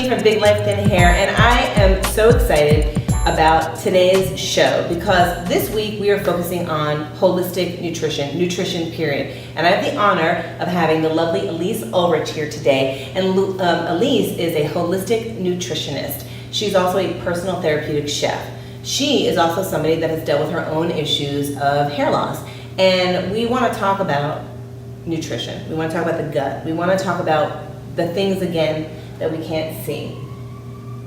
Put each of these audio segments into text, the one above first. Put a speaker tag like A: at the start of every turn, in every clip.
A: from Big Life Thin Hair, and I am so excited about today's show because this week we are focusing on holistic nutrition period. And I have the honor of having the lovely Elyse Ulrichs here today. And Elyse is a holistic nutritionist. She's also a personal therapeutic chef. She is also somebody that has dealt with her own issues of hair loss. And we want to talk about nutrition. We want to talk about the gut. We want to talk about the things, again, that we can't see.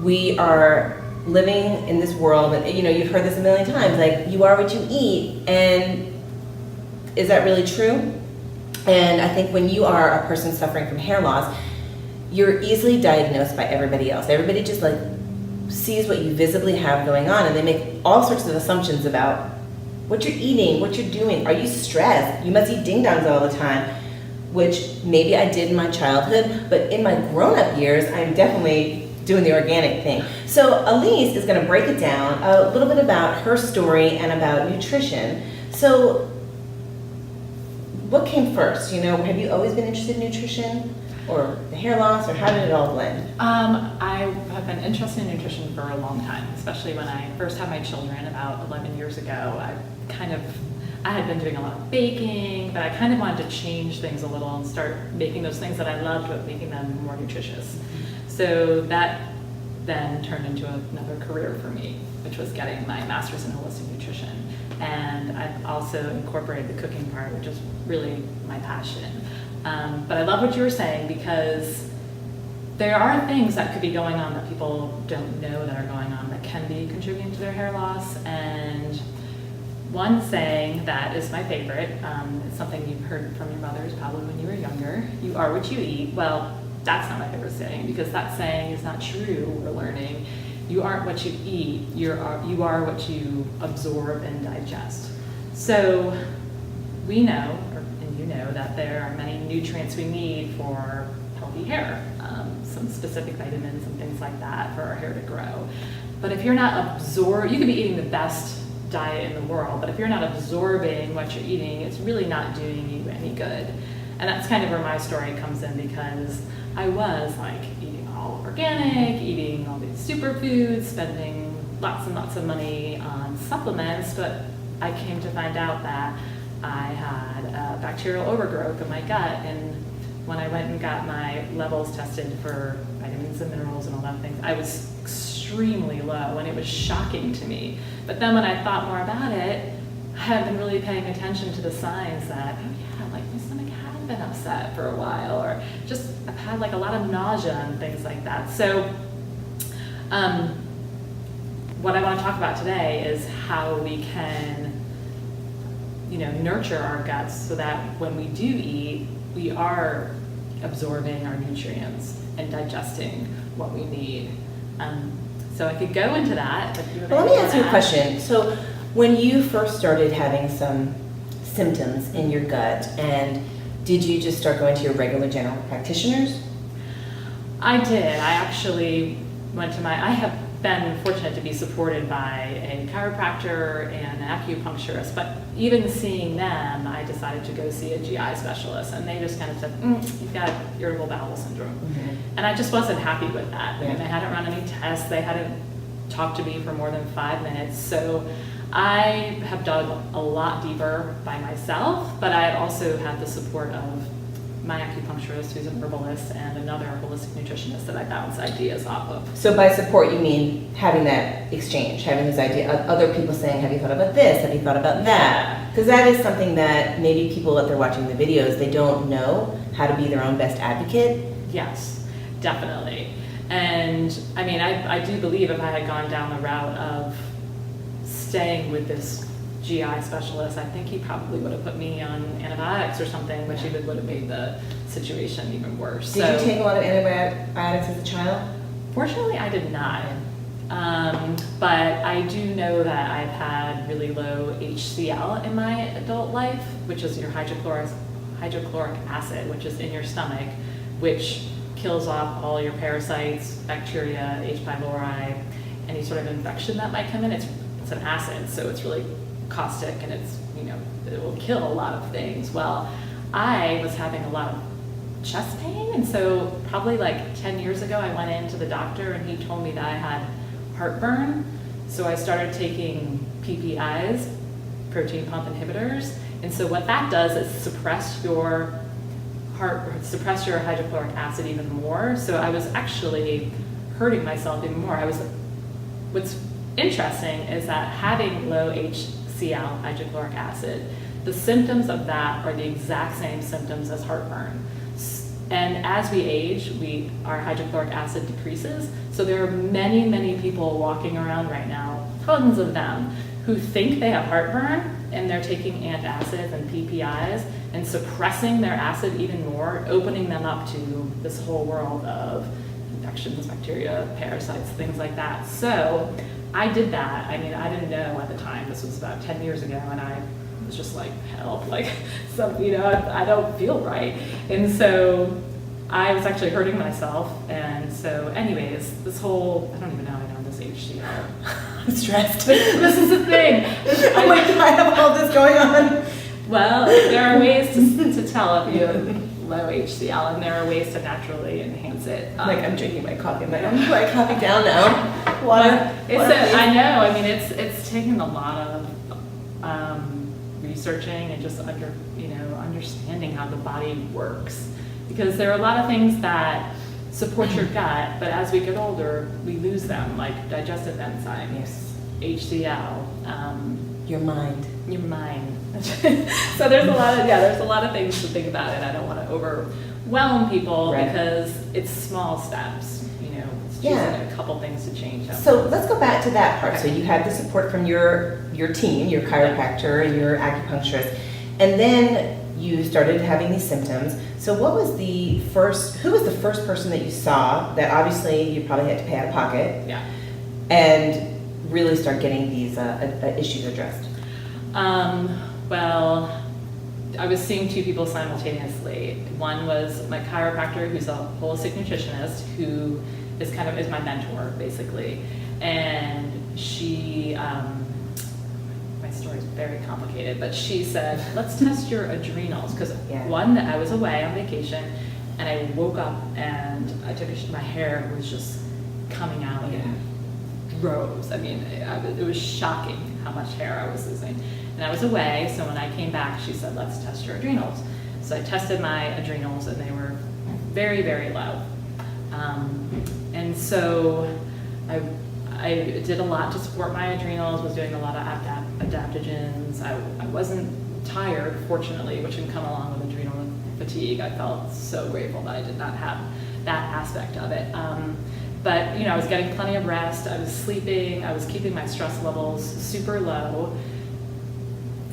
A: We are living in this world, and you've heard this a million times, like, you are what you eat. And is that really true? And I think when you are a person suffering from hair loss, you're easily diagnosed by everybody else. Everybody just like sees what you visibly have going on, and they make all sorts of assumptions about what you're eating, what you're doing. Are you stressed? You must eat ding-dongs all the time, which maybe I did in my childhood, but in my grown-up years, I'm definitely doing the organic thing. So Elyse is gonna break it down a little bit about her story and about nutrition. So what came first? Have you always been interested in nutrition or the hair loss, or how did it all blend?
B: I have been interested in nutrition for a long time, especially when I first had my children about 11 years ago. I had been doing a lot of baking, but I kind of wanted to change things a little and start making those things that I loved, but making them more nutritious. So that then turned into another career for me, which was getting my master's in holistic nutrition. And I've also incorporated the cooking part, which is really my passion. But I love what you were saying, because there are things that could be going on that people don't know that are going on that can be contributing to their hair loss. And one saying that is my favorite, it's something you've heard from your mothers probably when you were younger: you are what you eat. Well, that's not my favorite saying, because that saying is not true. We're learning you aren't what you eat, you are what you absorb and digest. So we know, and you know, that there are many nutrients we need for healthy hair, some specific vitamins and things like that for our hair to grow. But if you're not you could be eating the best diet in the world, but if you're not absorbing what you're eating, it's really not doing you any good. And that's kind of where my story comes in, because I was like eating all organic, eating all these superfoods, spending lots and lots of money on supplements, but I came to find out that I had a bacterial overgrowth in my gut. And when I went and got my levels tested for vitamins and minerals and all that things, I was extremely low, and it was shocking to me. But then when I thought more about it, I had been really paying attention to the signs that, oh yeah, like my stomach had been upset for a while, or just I've had like a lot of nausea and things like that. So what I want to talk about today is how we can, nurture our guts so that when we do eat, we are absorbing our nutrients and digesting what we need. So I could go into that.
A: Well, let me ask you a question. So when you first started having some symptoms in your gut, and did you just start going to your regular general practitioners?
B: I did. I actually went to I have been fortunate to be supported by a chiropractor and an acupuncturist, but even seeing them, I decided to go see a GI specialist, and they just kind of said, you've got irritable bowel syndrome. Mm-hmm. And I just wasn't happy with that. Yeah. I mean, they hadn't run any tests, they hadn't talked to me for more than 5 minutes. So I have dug a lot deeper by myself, but I also had the support of my acupuncturist, who's an herbalist, and another holistic nutritionist that I bounce ideas off of.
A: So by support, you mean having that exchange, having this idea of other people saying, have you thought about this? Have you thought about that? Because that is something that maybe people, if they're watching the videos, they don't know how to be their own best advocate.
B: Yes, definitely. And I mean, I do believe if I had gone down the route of staying with this GI specialist, I think he probably would have put me on antibiotics or something, which even would have made the situation even worse.
A: Did you take a lot of antibiotics as a child?
B: Fortunately, I did not. But I do know that I've had really low HCl in my adult life, which is your hydrochloric acid, which is in your stomach, which kills off all your parasites, bacteria, H. pylori, any sort of infection that might come in. It's an acid, so it's really caustic, and it will kill a lot of things. Well, I was having a lot of chest pain. And so probably like 10 years ago, I went into the doctor and he told me that I had heartburn. So I started taking PPIs, protein pump inhibitors. And so what that does is suppress your hydrochloric acid even more. So I was actually hurting myself even more. What's interesting is that having low HCl, hydrochloric acid, the symptoms of that are the exact same symptoms as heartburn. And as we age, our hydrochloric acid decreases. So there are many, many people walking around right now, tons of them, who think they have heartburn and they're taking antacids and PPIs and suppressing their acid even more, opening them up to this whole world of infections, bacteria, parasites, things like that. So I did that. I mean, I didn't know at the time, this was about 10 years ago, and I was just like, help, like, I don't feel right. And so I was actually hurting myself. And so anyways, this whole, I don't even know how I know this HCl. I'm stressed. This is the thing.
A: I'm like, do I have all this going on?
B: Well, there are ways to tell if you have low HCl, and there are ways to naturally enhance it.
A: Like, I'm drinking my coffee. I'm like, I'm putting my coffee down now. Water.
B: I know. I mean, it's taken a lot of researching and just understanding how the body works, because there are a lot of things that support your gut, but as we get older, we lose them, like digestive enzymes,
A: Yes.
B: HCl,
A: Your mind.
B: So there's a lot of things to think about, and I don't want to overwhelm people,
A: Right.
B: because it's small steps, it's choosing a couple things to change them.
A: So let's go back to that part.
B: Okay.
A: So you had the support from your team, your chiropractor and your acupuncturist, and then you started having these symptoms. So who was the first person that you saw that obviously you probably had to pay out of pocket?
B: Yeah.
A: And really start getting these issues addressed?
B: Well, I was seeing two people simultaneously. One was my chiropractor, who's a holistic nutritionist, who is my mentor, basically. And she, my story is very complicated, but she said, let's test your adrenals. Because one, I was away on vacation, and I woke up and I took my hair was just coming out in droves. I mean, it was shocking how much hair I was losing. And I was away, so when I came back, she said, let's test your adrenals. So I tested my adrenals, and they were very, very low. And so I did a lot to support my adrenals, was doing a lot of adaptogens. I wasn't tired, fortunately, which can come along with adrenal fatigue. I felt so grateful that I did not have that aspect of it. But I was getting plenty of rest, I was sleeping, I was keeping my stress levels super low.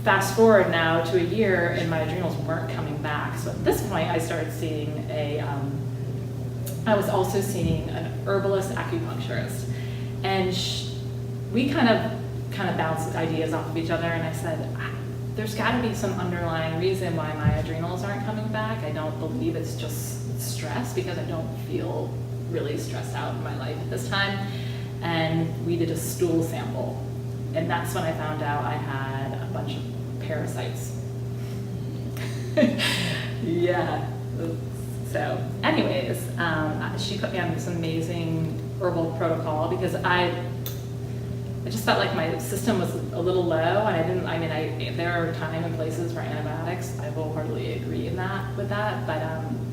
B: Fast forward now to a year, and my adrenals weren't coming back. So at this point, I started seeing I was also seeing an herbalist acupuncturist. And we kind of bounced ideas off of each other, and I said, there's got to be some underlying reason why my adrenals aren't coming back. I don't believe it's just stress, because I don't feel really stressed out in my life at this time. And we did a stool sample, and that's when I found out I had a bunch of parasites. Yeah. So anyways, she put me on this amazing herbal protocol, because I just felt like my system was a little low, and there are time and places for antibiotics. I wholeheartedly agree with that, but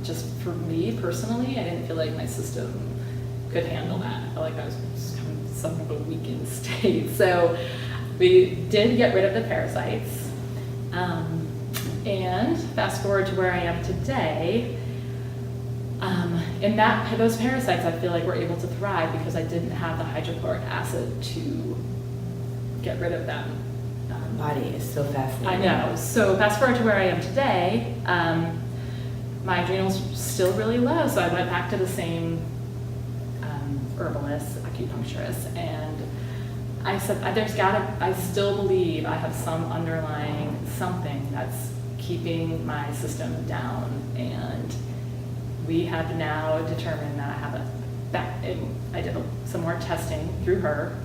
B: just for me personally, I didn't feel like my system could handle that. I felt like I was just kind of some of a weakened state. So we did get rid of the parasites, and fast forward to where I am today. And those parasites, I feel like, were able to thrive because I didn't have the hydrochloric acid to get rid of them.
A: Body is so fascinating.
B: I know. So fast forward to where I am today, my adrenals were still really low, so I went back to the same herbalist, acupuncturist, and I said, I still believe I have some underlying something that's keeping my system down, and we have now determined that I have I did some more testing through her,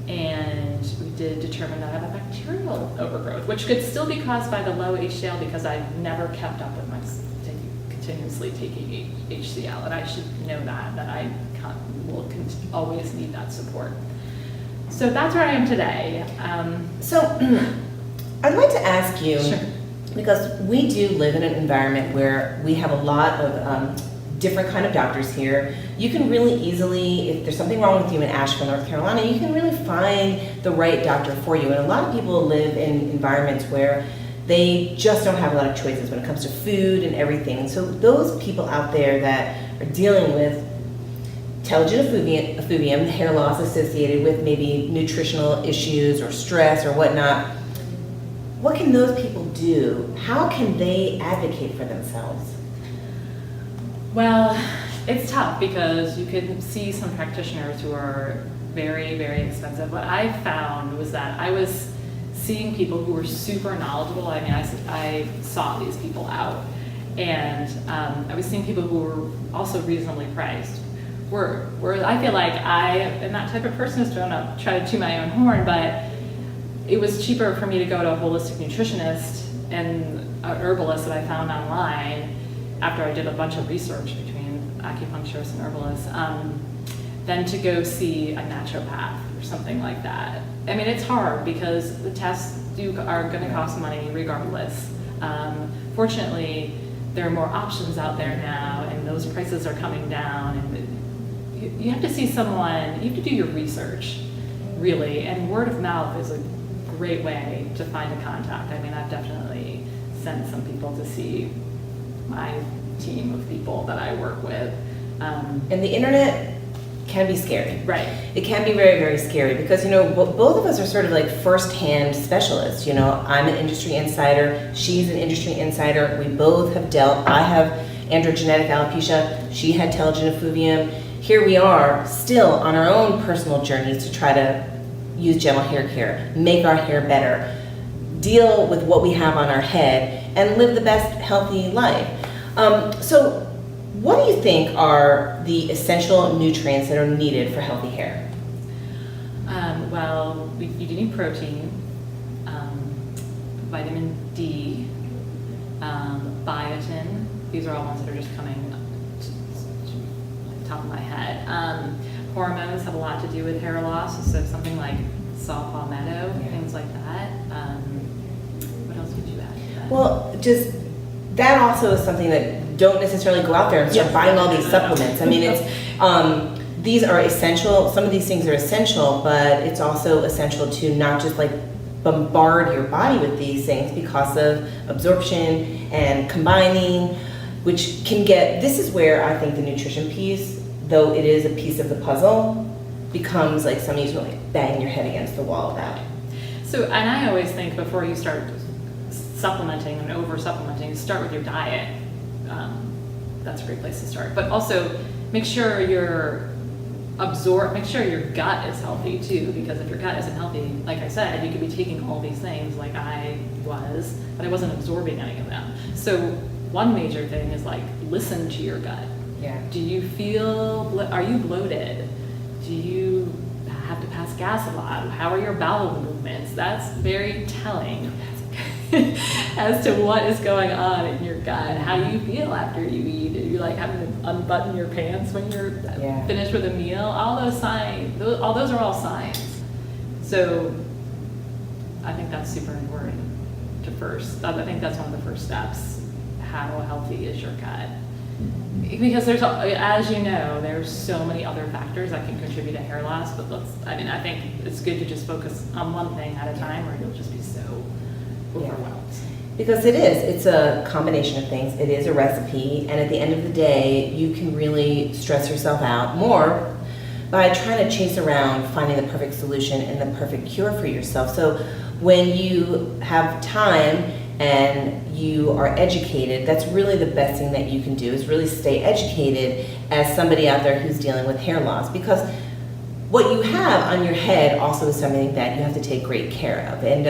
B: and we did determine that I have a bacterial overgrowth, which could still be caused by the low HCl, because I've never kept up with my, continuously taking HCl, and I should know that I will always need that support. So that's where I am today.
A: So I'd like to ask you,
B: Sure.
A: because we do live in an environment where we have a lot of different kind of doctors here. You can really easily, if there's something wrong with you in Asheville, North Carolina, you can really find the right doctor for you. And a lot of people live in environments where they just don't have a lot of choices when it comes to food and everything. So those people out there that are dealing with telogen effluvium, hair loss associated with maybe nutritional issues or stress or whatnot, what can those people do? How can they advocate for themselves?
B: Well, it's tough because you can see some practitioners who are very, very expensive. What I found was that I was seeing people who were super knowledgeable. I mean, I sought these people out, and I was seeing people who were also reasonably priced. Where I feel like I am that type of person, so I don't try to toot my own horn, but it was cheaper for me to go to a holistic nutritionist and an herbalist that I found online after I did a bunch of research between acupuncturists and herbalists, than to go see a naturopath or something like that. I mean, it's hard because the tests are going to cost money regardless. Fortunately, there are more options out there now, and those prices are coming down. And you have to see someone, you have to do your research, really, and word of mouth is a great way to find a contact. I mean, I've definitely sent some people to see my team of people that I work with.
A: And the internet can be scary.
B: Right.
A: It can be very, very scary because, you know, both of us are sort of like first-hand specialists. You know, I'm an industry insider, she's an industry insider. We both have dealt. I have androgenetic alopecia, she had telogen effluvium. Here we are still on our own personal journeys to try to use gentle hair care, make our hair better, deal with what we have on our head, and live the best healthy life. So what do you think are the essential nutrients that are needed for healthy hair?
B: Well, you do need protein, vitamin D, biotin. These are all ones that are just coming to the top of my head. Hormones have a lot to do with hair loss, so something like saw palmetto, things like that. What else would you add to that?
A: Well, just that also is something that don't necessarily go out there and start buying all these supplements. I mean, it's these are essential. Some of these things are essential, but it's also essential to not just like bombard your body with these things because of absorption and combining, which can get. This is where I think the nutrition piece, though it is a piece of the puzzle, becomes like something you really bang your head against the wall about.
B: So, and I always think before you start supplementing and over supplementing, start with your diet. That's a great place to start. But also make sure make sure your gut is healthy too, because if your gut isn't healthy, like I said, you could be taking all these things like I was, but I wasn't absorbing any of them. So one major thing is like listen to your gut.
A: Yeah.
B: Do you feel, are you bloated? Do you have to pass gas a lot? How are your bowel movements? That's very telling as to what is going on in your gut. How do you feel after you eat? Are you like having to unbutton your pants when you're finished with a meal? All those signs, those are all signs. So I think that's super important to first. I think that's one of the first steps. How healthy is your gut? Because there's, as you know, there's so many other factors that can contribute to hair loss, but I think it's good to just focus on one thing at a time or you'll just be so overwhelmed.
A: Because it's a combination of things. It is a recipe, and at the end of the day, you can really stress yourself out more by trying to chase around finding the perfect solution and the perfect cure for yourself. So when you have time and you are educated, that's really the best thing that you can do, is really stay educated as somebody out there who's dealing with hair loss, because what you have on your head also is something that you have to take great care of. And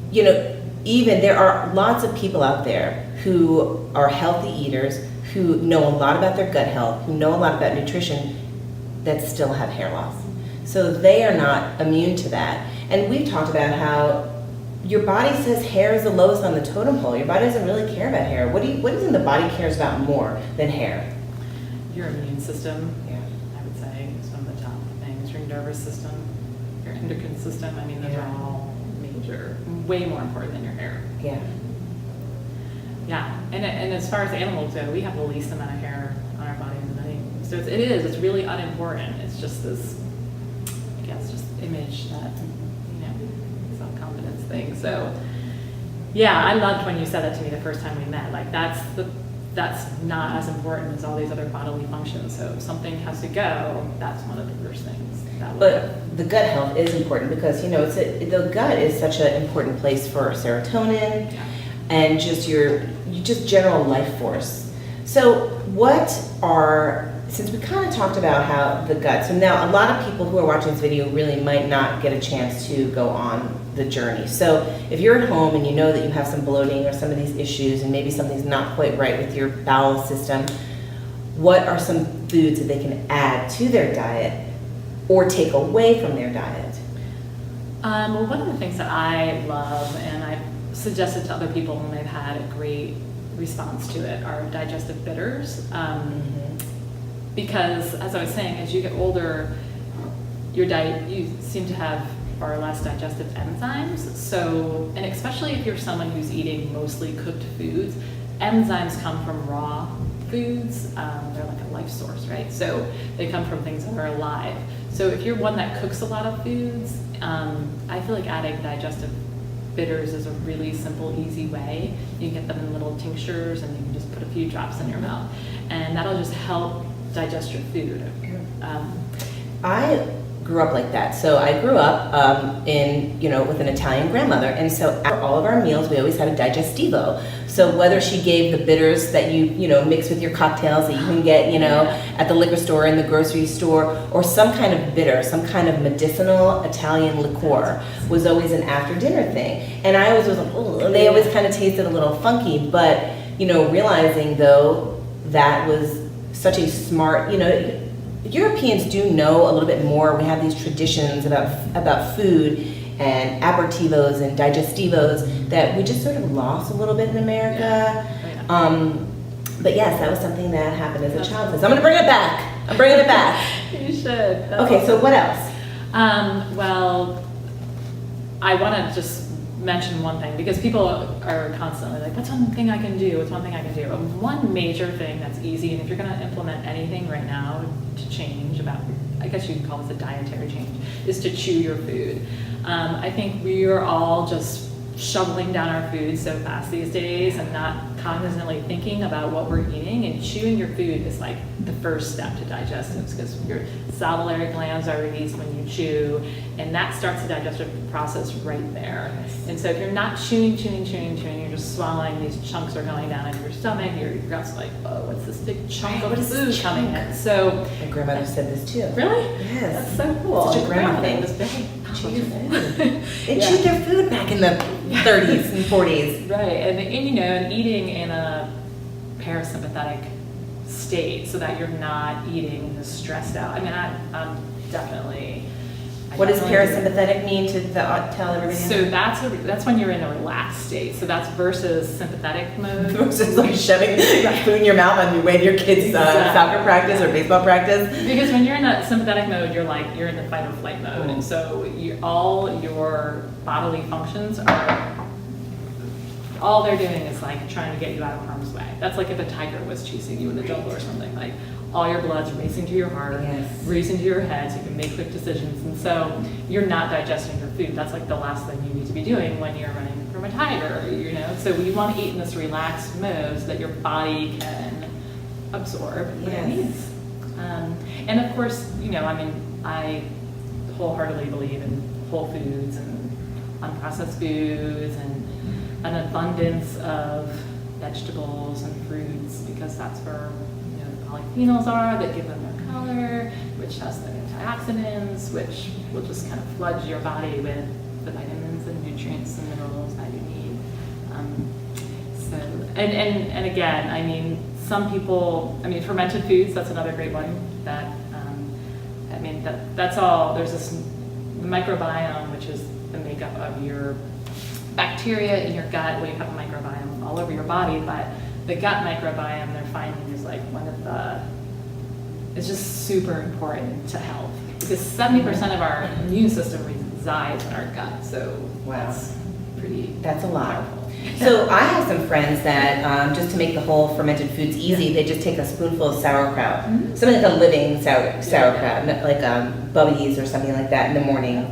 A: you know, even there are lots of people out there who are healthy eaters, who know a lot about their gut health, who know a lot about nutrition, that still have hair loss. So they are not immune to that. And we've talked about how your body says hair is the lowest on the totem pole. Your body doesn't really care about hair. What do you think the body cares about more than hair?
B: Your immune system,
A: Yeah.
B: I would say, is one of the top things. Your nervous system, your endocrine system. I mean, those are all major, way more important than your hair.
A: Yeah.
B: Yeah, and as far as animals go, we have the least amount of hair on our bodies than any. So it's really unimportant. It's just this, I guess, just image that, self-confidence thing. So, yeah, I loved when you said that to me the first time we met. Like, that's not as important as all these other bodily functions. So if something has to go, that's one of the first things.
A: But the gut health is important because, the gut is such an important place for serotonin and just your general life force. So since we kind of talked about how the gut, so now a lot of people who are watching this video really might not get a chance to go on the journey. So if you're at home and you know that you have some bloating or some of these issues and maybe something's not quite right with your bowel system, what are some foods that they can add to their diet or take away from their diet?
B: Well, one of the things that I love and I've suggested to other people when they've had a great response to it are digestive bitters. Because, as I was saying, as you get older, you seem to have far less digestive enzymes. So, and especially if you're someone who's eating mostly cooked foods, enzymes come from raw foods. They're like a life source, right? So they come from things that are alive. So if you're one that cooks a lot of foods, I feel like adding digestive bitters is a really simple, easy way. You can get them in little tinctures and you can just put a few drops in your mouth. And that'll just help digest your food.
A: I grew up like that. So I grew up with an Italian grandmother, and so after all of our meals, we always had a Digestivo. So whether she gave the bitters that you mix with your cocktails that you can get at the liquor store, in the grocery store, or some kind of bitter, some kind of medicinal Italian liqueur was always an after dinner thing. And I always was like, oh, they always kind of tasted a little funky, but realizing though that was such a smart, Europeans do know a little bit more. We have these traditions about food and aperitivos and digestivos that we just sort of lost a little bit in America. Yeah. But yes, that was something that happened as a child. So I'm going to bring it back. I'm bringing it back.
B: You should.
A: Okay, so what else?
B: Well, I want to just mention one thing because people are constantly like, what's one thing I can do? What's one thing I can do? One major thing that's easy, and if you're going to implement anything right now to change I guess you can call this a dietary change, is to chew your food. I think we are all just shoveling down our food so fast these days and not cognizantly thinking about what we're eating, and chewing your food is like the first step to digestives because your salivary glands are released when you chew, and that starts the digestive process right there. And so if you're not chewing, you're just swallowing, these chunks are going down into your stomach, your gut's like, oh, what's this big chunk of food coming in? So
A: my grandmother said this too.
B: Really?
A: Yes.
B: That's so cool.
A: Such a grandma thing. Chew your food. They chewed their food back in the 30s and 40s.
B: Right, and eating in a parasympathetic state so that you're not eating stressed out. I mean, I'm definitely.
A: What does parasympathetic mean to tell everybody?
B: So that's when you're in a relaxed state. So that's versus sympathetic mode.
A: Versus like shoving food in your mouth on your way to your kids' soccer practice or baseball practice.
B: Because when you're in that sympathetic mode, you're in the fight or flight mode, and so all your bodily functions all they're doing is like trying to get you out of harm's way. That's like if a tiger was chasing you in the jungle or something. Like all your blood's racing to your heart, racing to your head, so you can make quick decisions. And so you're not digesting your food. That's like the last thing you need to be doing when you're running from a tiger, So we want to eat in this relaxed mode so that your body can absorb what it needs. And of course, I wholeheartedly believe in whole foods and unprocessed foods and an abundance of vegetables and fruits, because that's where the polyphenols are that give them their color, which has the antioxidants, which will just kind of flood your body with the vitamins and nutrients and minerals that you need. And again, some people, fermented foods, that's another great one that, that's all. There's this microbiome, which is the makeup of your bacteria in your gut, well, you have a microbiome all over your body, but the gut microbiome they're finding is like one of the, it's just super important to health because 70% of our immune system resides in our gut. So
A: wow, that's a lot.
B: powerful.
A: So I have some friends that just to make the whole fermented foods easy, they just take a spoonful of sauerkraut, something like a living sauerkraut, like Bubbies or something like that in the morning.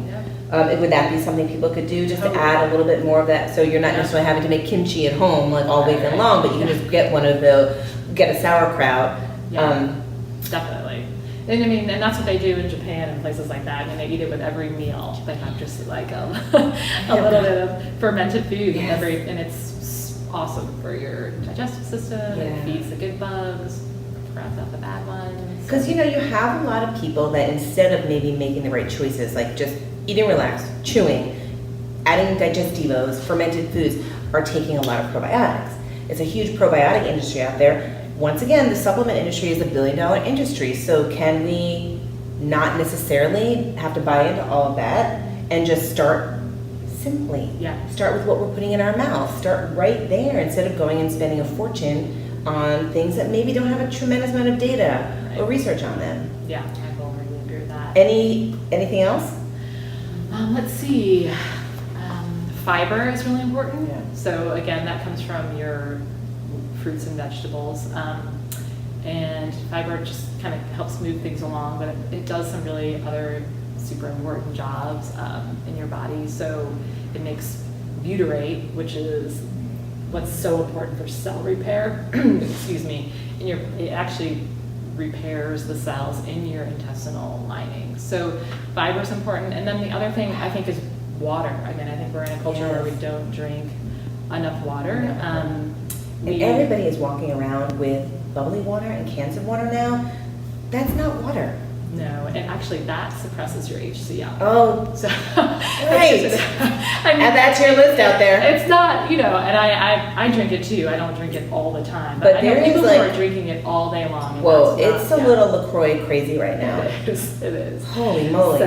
A: Would that be something people could do just to add a little bit more of that? So you're not necessarily having to make kimchi at home like all weekend long, but you can just get one of get a sauerkraut.
B: Definitely. And I mean, and that's what they do in Japan and places like that. I mean, they eat it with every meal. They have just like a little bit of fermented food and it's awesome for your digestive system. It feeds the good bugs, grabs out the bad ones.
A: Because you have a lot of people that instead of maybe making the right choices, like just eating relaxed, chewing, adding digestivos, fermented foods, are taking a lot of probiotics. It's a huge probiotic industry out there. Once again, the supplement industry is a $1 billion industry, so can we not necessarily have to buy into all of that and just start simply? Start with what we're putting in our mouth. Start right there instead of going and spending a fortune on things that maybe don't have a tremendous amount of data or research on them.
B: Yeah, I wholly agree with that.
A: Anything else?
B: Let's see. Fiber is really important. So again, that comes from your fruits and vegetables. And fiber just kind of helps move things along, but it does some really other super important jobs in your body. So it makes butyrate, which is what's so important for cell repair. Excuse me. It actually repairs the cells in your intestinal lining. So fiber is important. And then the other thing I think is water. I mean, I think we're in a culture where we don't drink enough water.
A: And everybody is walking around with bubbly water and cans of water now. That's not water.
B: No, and actually that suppresses your HCl.
A: Oh,
B: so
A: right. Add that to your list out there.
B: It's not, and I drink it too. I don't drink it all the time. But I know people who are drinking it all day long.
A: Whoa, it's a little LaCroix crazy right now.
B: It is.
A: Holy moly.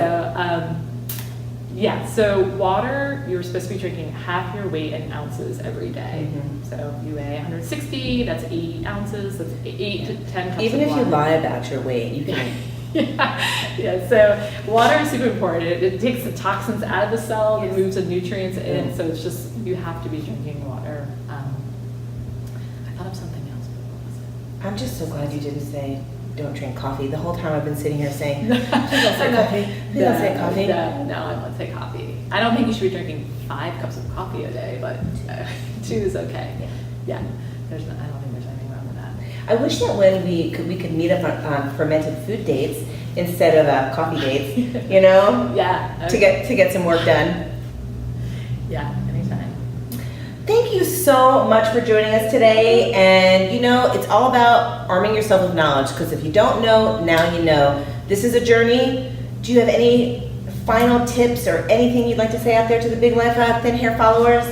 B: So water, you're supposed to be drinking half your weight in ounces every day. So if you weigh 160, that's 8 ounces. That's 8 to 10 cups of water.
A: Even if you lie about your weight, you can...
B: So water is super important. It takes the toxins out of the cell and moves the nutrients in. So it's just, you have to be drinking water. I thought of something else, but what was it?
A: I'm just so glad you didn't say don't drink coffee. The whole time I've been sitting here saying, please don't say coffee. Please don't say coffee.
B: No, I won't say coffee. I don't think you should be drinking 5 cups of coffee a day, but 2 is okay. I don't think there's anything wrong with that.
A: I wish that when we could meet up on fermented food dates instead of coffee dates, to get some work done.
B: Yeah, anytime.
A: Thank you so much for joining us today. And it's all about arming yourself with knowledge, because if you don't know, now you know. This is a journey. Do you have any final tips or anything you'd like to say out there to the Big Life Thin Hair followers?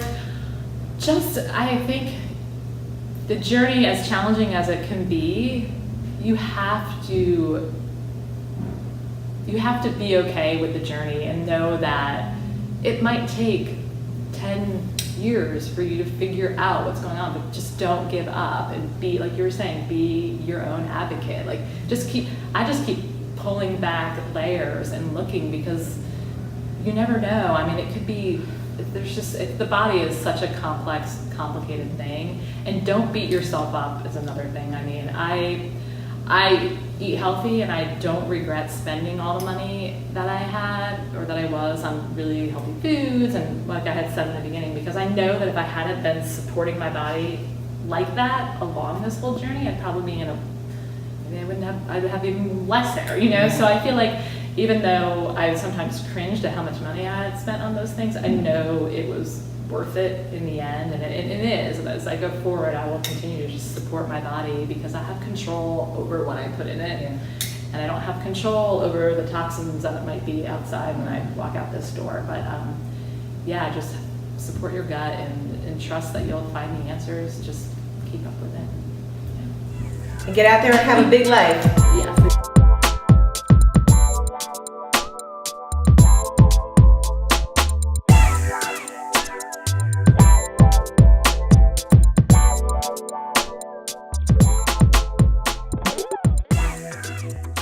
B: I think the journey, as challenging as it can be, you have to be okay with the journey and know that it might take 10 years for you to figure out what's going on, but just don't give up and be, like you were saying, be your own advocate. Like I just keep pulling back layers and looking, because you never know. I mean, it could be, the body is such a complex, complicated thing, and don't beat yourself up is another thing. I mean, I eat healthy and I don't regret spending all the money that I had or that I was on really healthy foods, and like I had said in the beginning, because I know that if I hadn't been supporting my body like that along this whole journey, I'd probably be I'd have even less hair, So I feel like even though I sometimes cringed at how much money I had spent on those things, I know it was worth it in the end, and it is. And as I go forward, I will continue to just support my body, because I have control over what I put in it, and I don't have control over the toxins that might be outside when I walk out this door. But just support your gut and trust that you'll find the answers. Just keep up with it.
A: And get out there and have a big life.
B: Yes.
A: Bye.